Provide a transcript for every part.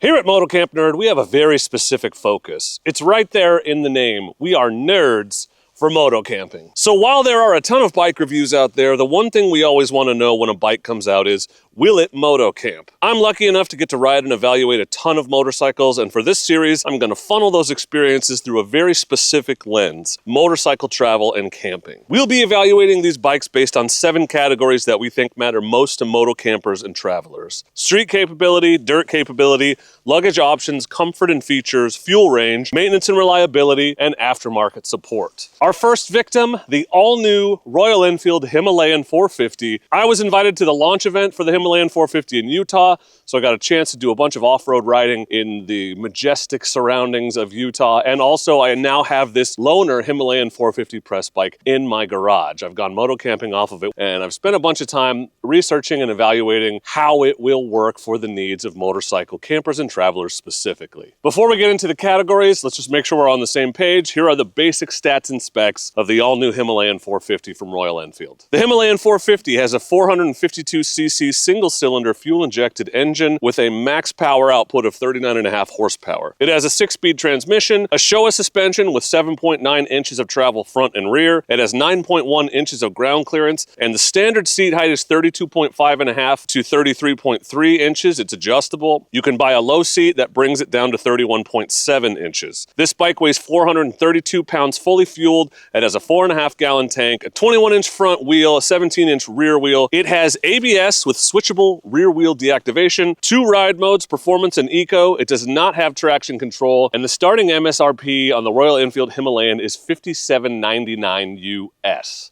Here at MotoCamp Nerd, we have a very specific focus. It's right there in the name. We are nerds for moto camping. So while there are a ton of bike reviews out there, the one thing we always want to know when a bike comes out is, will it moto camp? I'm lucky enough to get to ride and evaluate a ton of motorcycles, and for this series, I'm going to funnel those experiences through a very specific lens: motorcycle travel and camping. We'll be evaluating these bikes based on 7 categories that we think matter most to moto campers and travelers: street capability, dirt capability, luggage options, comfort and features, fuel range, maintenance and reliability, and aftermarket support. Our first victim, the all-new Royal Enfield Himalayan 450. I was invited to the launch event for the Himalayan 450 in Utah, so I got a chance to do a bunch of off-road riding in the majestic surroundings of Utah, and also I now have this loaner Himalayan 450 press bike in my garage. I've gone moto camping off of it, and I've spent a bunch of time researching and evaluating how it will work for the needs of motorcycle campers and travelers specifically. Before we get into the categories, let's just make sure we're on the same page. Here are the basic stats and specs of the all-new Himalayan 450 from Royal Enfield. The Himalayan 450 has a 452cc single-cylinder fuel-injected engine with a max power output of 39.5 horsepower. It has a 6-speed transmission, a Showa suspension with 7.9 inches of travel front and rear. It has 9.1 inches of ground clearance, and the standard seat height is 32.5.5 to 33.3 inches. It's adjustable. You can buy a low seat that brings it down to 31.7 inches. This bike weighs 432 pounds fully fueled. It has a 4.5 gallon tank, a 21-inch front wheel, a 17-inch rear wheel. It has ABS with switchable rear wheel deactivation, 2 ride modes, performance and eco. It does not have traction control, and the starting MSRP on the Royal Enfield Himalayan is $57.99 US.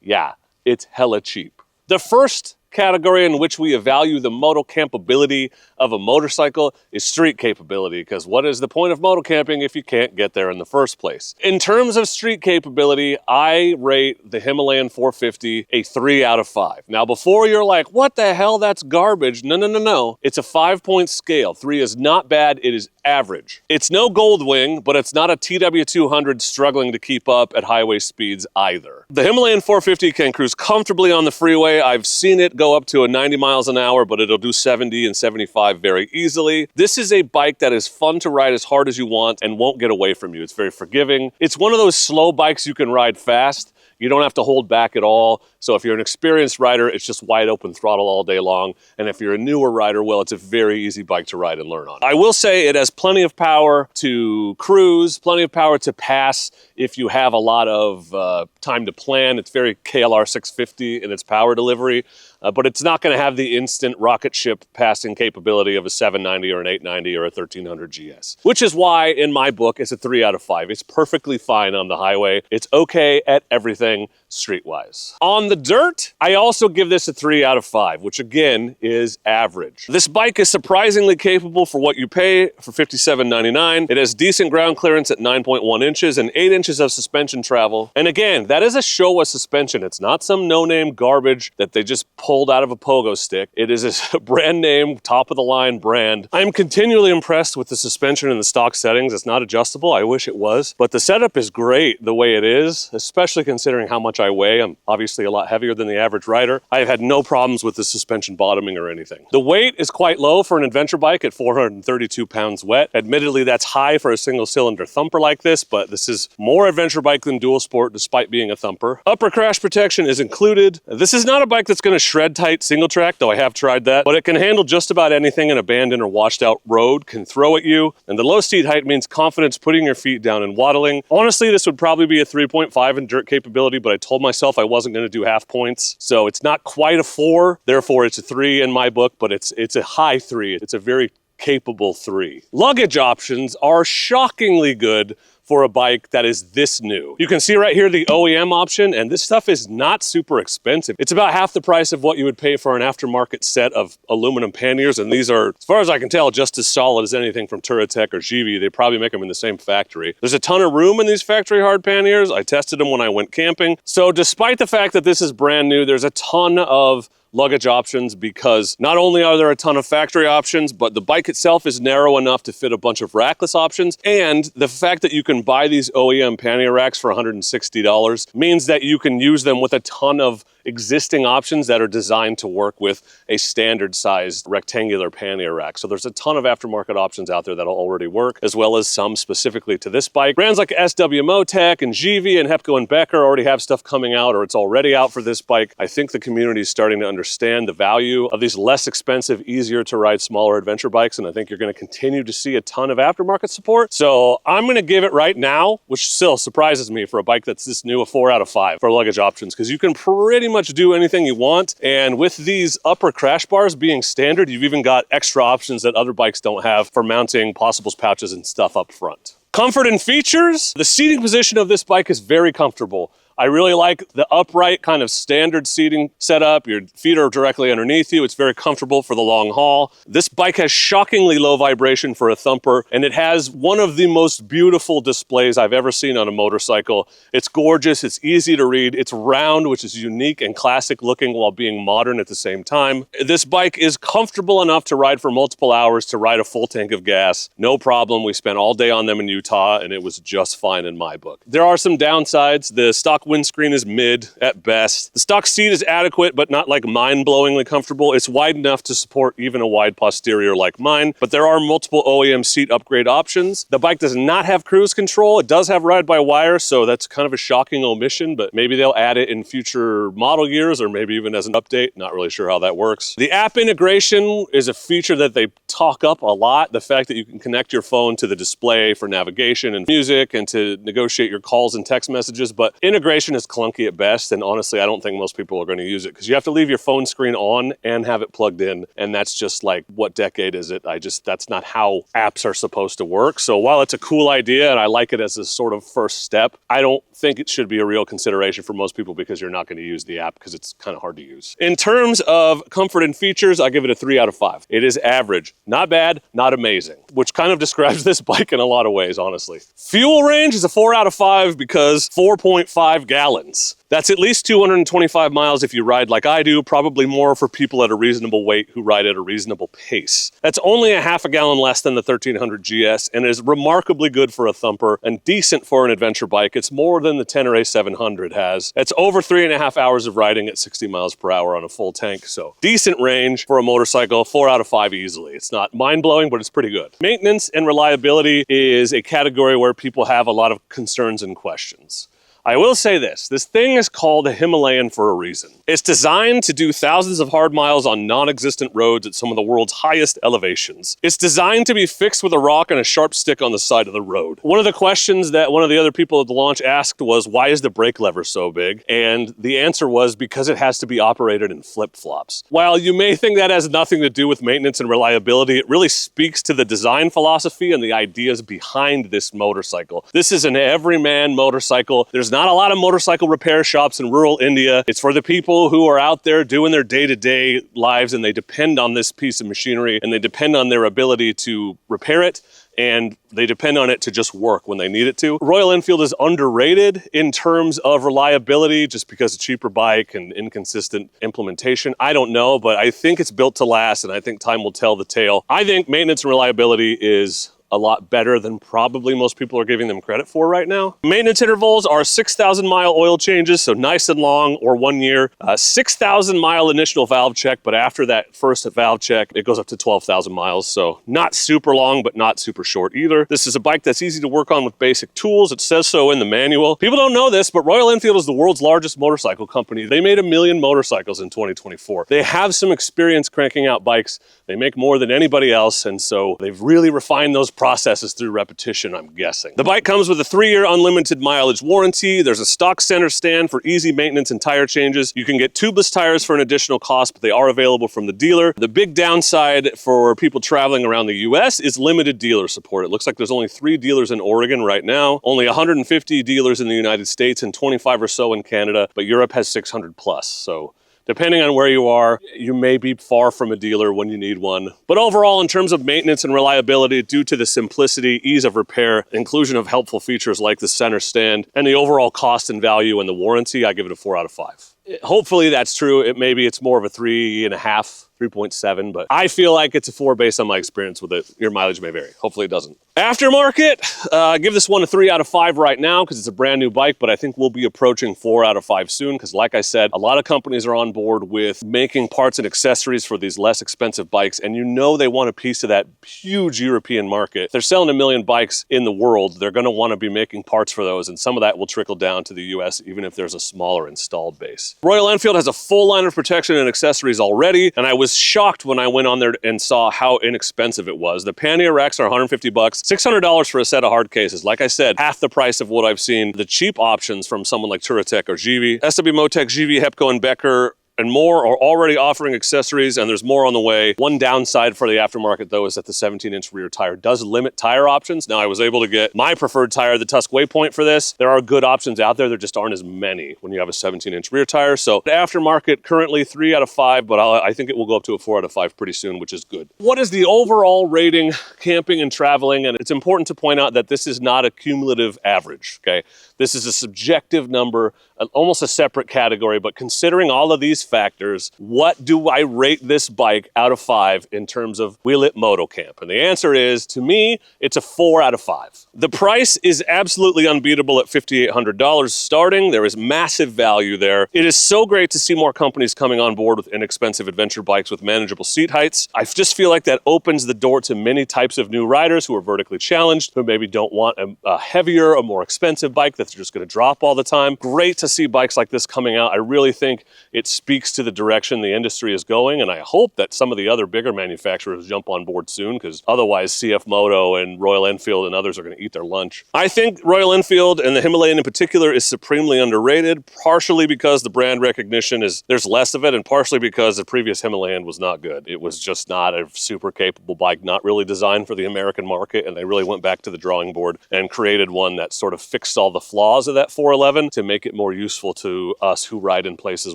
Yeah, it's hella cheap. The first category in which we evaluate the moto campability of a motorcycle is street capability, because what is the point of moto camping if you can't get there in the first place? In terms of street capability, I rate the Himalayan 450 a 3 out of 5. Now, before you're like, what the hell, that's garbage. No. It's a 5-point scale. 3 is not bad, it is average. It's no gold wing, but it's not a TW200 struggling to keep up at highway speeds either. The Himalayan 450 can cruise comfortably on the freeway. I've seen it go up to 90 miles an hour, but it'll do 70 and 75 very easily. This is a bike that is fun to ride as hard as you want and won't get away from you. It's very forgiving. It's one of those slow bikes you can ride fast. You don't have to hold back at all. So if you're an experienced rider, it's just wide open throttle all day long. And if you're a newer rider, well, it's a very easy bike to ride and learn on. I will say it has plenty of power to cruise, plenty of power to pass if you have a lot of time to plan. It's very KLR 650 in its power delivery. But it's not going to have the instant rocket ship passing capability of a 790 or an 890 or a 1300 GS, which is why, in my book, it's a 3 out of 5. It's perfectly fine on the highway. It's okay at everything streetwise. On the dirt, I also give this a 3 out of 5, which again is average. This bike is surprisingly capable for what you pay for $57.99. It has decent ground clearance at 9.1 inches and 8 inches of suspension travel. And again, that is a Showa suspension. It's not some no-name garbage that they just pulled out of a pogo stick. It is a brand name, top of the line brand. I'm continually impressed with the suspension in the stock settings. It's not adjustable. I wish it was, but the setup is great the way it is, especially considering how much I weigh. I'm obviously a lot heavier than the average rider. I've had no problems with the suspension bottoming or anything. The weight is quite low for an adventure bike at 432 pounds wet. Admittedly, that's high for a single cylinder thumper like this, but this is more adventure bike than dual sport despite being a thumper. Upper crash protection is included. This is not a bike that's going to shred tight single track, though I have tried that, but it can handle just about anything an abandoned or washed out road can throw at you. And the low seat height means confidence putting your feet down and waddling. Honestly, this would probably be a 3.5 in dirt capability, but I told myself I wasn't going to do half points. So it's not quite a 4, therefore it's a 3 in my book, but it's a high 3. It's a very capable 3. Luggage options are shockingly good for a bike that is this new. You can see right here the OEM option, and this stuff is not super expensive. It's about half the price of what you would pay for an aftermarket set of aluminum panniers, and these are, as far as I can tell, just as solid as anything from Touratech or Givi. They probably make them in the same factory. There's a ton of room in these factory hard panniers. I tested them when I went camping. So despite the fact that this is brand new, there's a ton of luggage options, because not only are there a ton of factory options, but the bike itself is narrow enough to fit a bunch of rackless options. And the fact that you can buy these OEM pannier racks for $160 means that you can use them with a ton of existing options that are designed to work with a standard sized rectangular pannier rack. So there's a ton of aftermarket options out there that'll already work, as well as some specifically to this bike. Brands like SW Motec and GV and Hepco and Becker already have stuff coming out, or it's already out for this bike. I think the community is starting to understand the value of these less expensive, easier to ride, smaller adventure bikes, and I think you're going to continue to see a ton of aftermarket support. So I'm going to give it right now, which still surprises me for a bike that's this new, a 4 out of 5 for luggage options, because you can pretty much do anything you want. And with these upper crash bars being standard, you've even got extra options that other bikes don't have for mounting possibles, pouches, and stuff up front. Comfort and features. The seating position of this bike is very comfortable. I really like the upright kind of standard seating setup. Your feet are directly underneath you. It's very comfortable for the long haul. This bike has shockingly low vibration for a thumper, and it has one of the most beautiful displays I've ever seen on a motorcycle. It's gorgeous, it's easy to read, it's round, which is unique and classic looking while being modern at the same time. This bike is comfortable enough to ride for multiple hours, to ride a full tank of gas. No problem. We spent all day on them in Utah, and it was just fine in my book. There are some downsides. The stock windscreen is mid at best. The stock seat is adequate, but not like mind-blowingly comfortable. It's wide enough to support even a wide posterior like mine, but there are multiple OEM seat upgrade options. The bike does not have cruise control. It does have ride-by-wire, so that's kind of a shocking omission, but maybe they'll add it in future model years, or maybe even as an update. Not really sure how that works. The app integration is a feature that they talk up a lot. The fact that you can connect your phone to the display for navigation and music and to negotiate your calls and text messages, but integration is clunky at best, and honestly I don't think most people are going to use it, because you have to leave your phone screen on and have it plugged in, and that's just like, what decade is it? That's not how apps are supposed to work. So while it's a cool idea and I like it as a sort of first step, I don't think it should be a real consideration for most people, because you're not going to use the app because it's kind of hard to use. In terms of comfort and features, I give it a 3 out of 5. It is average. Not bad, not amazing, which kind of describes this bike in a lot of ways, honestly. Fuel range is a 4 out of 5 because 4.5 gallons. That's at least 225 miles if you ride like I do, probably more for people at a reasonable weight who ride at a reasonable pace. That's only a half a gallon less than the 1300 GS, and is remarkably good for a thumper and decent for an adventure bike. It's more than the Tenere 700 has. It's over 3.5 hours of riding at 60 miles per hour on a full tank, so decent range for a motorcycle, 4 out of 5 easily. It's not mind-blowing, but it's pretty good. Maintenance and reliability is a category where people have a lot of concerns and questions. I will say this thing is called a Himalayan for a reason. It's designed to do thousands of hard miles on non-existent roads at some of the world's highest elevations. It's designed to be fixed with a rock and a sharp stick on the side of the road. One of the questions that one of the other people at the launch asked was, why is the brake lever so big? And the answer was, because it has to be operated in flip-flops. While you may think that has nothing to do with maintenance and reliability, it really speaks to the design philosophy and the ideas behind this motorcycle. This is an everyman motorcycle. There's not a lot of motorcycle repair shops in rural India. It's for the people who are out there doing their day-to-day lives, and they depend on this piece of machinery, and they depend on their ability to repair it, and they depend on it to just work when they need it to. Royal Enfield is underrated in terms of reliability just because it's a cheaper bike and inconsistent implementation. I don't know, but I think it's built to last, and I think time will tell the tale. I think maintenance and reliability is a lot better than probably most people are giving them credit for right now. Maintenance intervals are 6,000 mile oil changes, so nice and long, or 1 year. 6,000 mile initial valve check, but after that first valve check, it goes up to 12,000 miles, so not super long, but not super short either. This is a bike that's easy to work on with basic tools. It says so in the manual. People don't know this, but Royal Enfield is the world's largest motorcycle company. They made 1 million motorcycles in 2024. They have some experience cranking out bikes. They make more than anybody else, and so they've really refined those processes through repetition, I'm guessing. The bike comes with a 3-year unlimited mileage warranty. There's a stock center stand for easy maintenance and tire changes. You can get tubeless tires for an additional cost, but they are available from the dealer. The big downside for people traveling around the US is limited dealer support. It looks like there's only 3 dealers in Oregon right now, only 150 dealers in the United States, and 25 or so in Canada, but Europe has 600 plus. So depending on where you are, you may be far from a dealer when you need one. But overall, in terms of maintenance and reliability, due to the simplicity, ease of repair, inclusion of helpful features like the center stand, and the overall cost and value and the warranty, I give it a 4 out of 5. Hopefully that's true. Maybe it's more of a 3.5 3.7, but I feel like it's a 4 based on my experience with it. Your mileage may vary. Hopefully it doesn't. Aftermarket, I give this one a 3 out of 5 right now because it's a brand new bike, but I think we'll be approaching 4 out of 5 soon because like I said, a lot of companies are on board with making parts and accessories for these less expensive bikes, and you know they want a piece of that huge European market. If they're selling 1 million bikes in the world, they're going to want to be making parts for those, and some of that will trickle down to the US even if there's a smaller installed base. Royal Enfield has a full line of protection and accessories already, and I was shocked when I went on there and saw how inexpensive it was. The pannier racks are $150, $600 for a set of hard cases. Like I said, half the price of what I've seen. The cheap options from someone like Touratech or GV, SW Motec, GV, Hepco, and Becker, and more are already offering accessories, and there's more on the way. One downside for the aftermarket, though, is that the 17-inch rear tire does limit tire options. Now, I was able to get my preferred tire, the Tusk Waypoint, for this. There are good options out there. There just aren't as many when you have a 17-inch rear tire. So the aftermarket, currently 3 out of 5, but I think it will go up to a 4 out of 5 pretty soon, which is good. What is the overall rating camping and traveling? And it's important to point out that this is not a cumulative average, okay? This is a subjective number, almost a separate category, but considering all of these factors, what do I rate this bike out of 5 in terms of will it MotoCamp? And the answer is, to me, it's a 4 out of 5. The price is absolutely unbeatable at $5,800 starting. There is massive value there. It is so great to see more companies coming on board with inexpensive adventure bikes with manageable seat heights. I just feel like that opens the door to many types of new riders who are vertically challenged, who maybe don't want a heavier, a more expensive bike that's just going to drop all the time. Great to see bikes like this coming out. I really think it speaks to the direction the industry is going, and I hope that some of the other bigger manufacturers jump on board soon, because otherwise CF Moto and Royal Enfield and others are going to eat their lunch. I think Royal Enfield, and the Himalayan in particular, is supremely underrated, partially because the brand recognition there's less of it, and partially because the previous Himalayan was not good. It was just not a super capable bike, not really designed for the American market, and they really went back to the drawing board and created one that sort of fixed all the flaws of that 411 to make it more useful to us who ride in places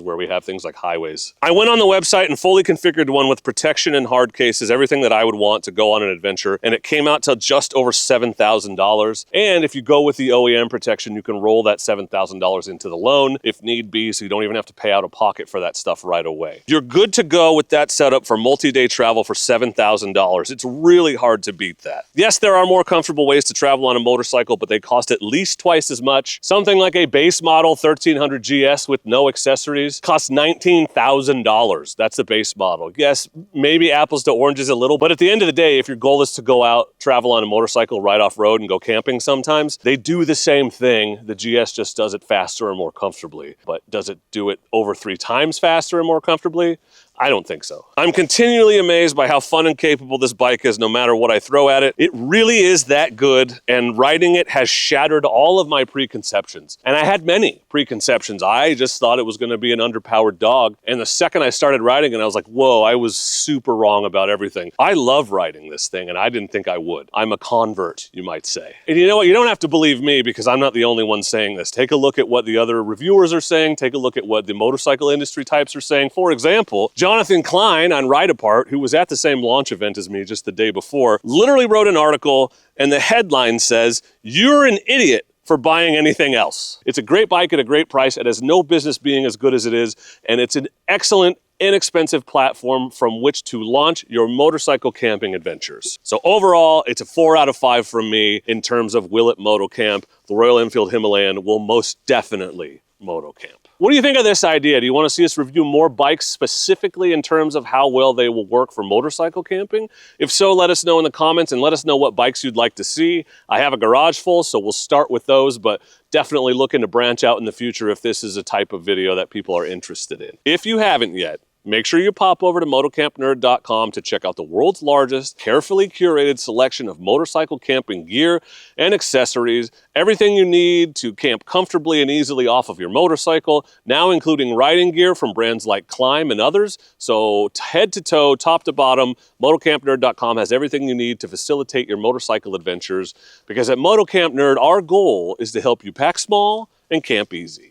where we have things like highways. I went on the website and fully configured one with protection and hard cases, everything that I would want to go on an adventure, and it came out to just over $7,000. And if you go with the OEM protection, you can roll that $7,000 into the loan if need be, so you don't even have to pay out of pocket for that stuff right away. You're good to go with that setup for multi-day travel for $7,000. It's really hard to beat that. Yes, there are more comfortable ways to travel on a motorcycle, but they cost at least twice as much. Something like a base model 1300 GS with no accessories costs $19,000. That's the base model. Yes, maybe apples to oranges a little, but at the end of the day, if your goal is to go out, travel on a motorcycle, ride off-road, and go camping sometimes, they do the same thing. The GS just does it faster and more comfortably. But does it do it over 3 times faster and more comfortably? I don't think so. I'm continually amazed by how fun and capable this bike is no matter what I throw at it. It really is that good, and riding it has shattered all of my preconceptions. And I had many preconceptions. I just thought it was going to be an underpowered dog. And the second I started riding it, I was like, whoa, I was super wrong about everything. I love riding this thing, and I didn't think I would. I'm a convert, you might say. And you know what? You don't have to believe me because I'm not the only one saying this. Take a look at what the other reviewers are saying. Take a look at what the motorcycle industry types are saying. For example, Jonathan Klein on Ride Apart, who was at the same launch event as me just the day before, literally wrote an article, and the headline says, "You're an idiot for buying anything else." It's a great bike at a great price. It has no business being as good as it is, and it's an excellent, inexpensive platform from which to launch your motorcycle camping adventures. So overall, it's a 4 out of 5 from me in terms of will it MotoCamp. The Royal Enfield Himalayan will most definitely MotoCamp. What do you think of this idea? Do you want to see us review more bikes specifically in terms of how well they will work for motorcycle camping? If so, let us know in the comments and let us know what bikes you'd like to see. I have a garage full, so we'll start with those, but definitely looking to branch out in the future if this is a type of video that people are interested in. If you haven't yet, make sure you pop over to MotoCampNerd.com to check out the world's largest, carefully curated selection of motorcycle camping gear and accessories, everything you need to camp comfortably and easily off of your motorcycle, now including riding gear from brands like Climb and others. So head to toe, top to bottom, MotoCampNerd.com has everything you need to facilitate your motorcycle adventures, because at MotoCamp Nerd, our goal is to help you pack small and camp easy.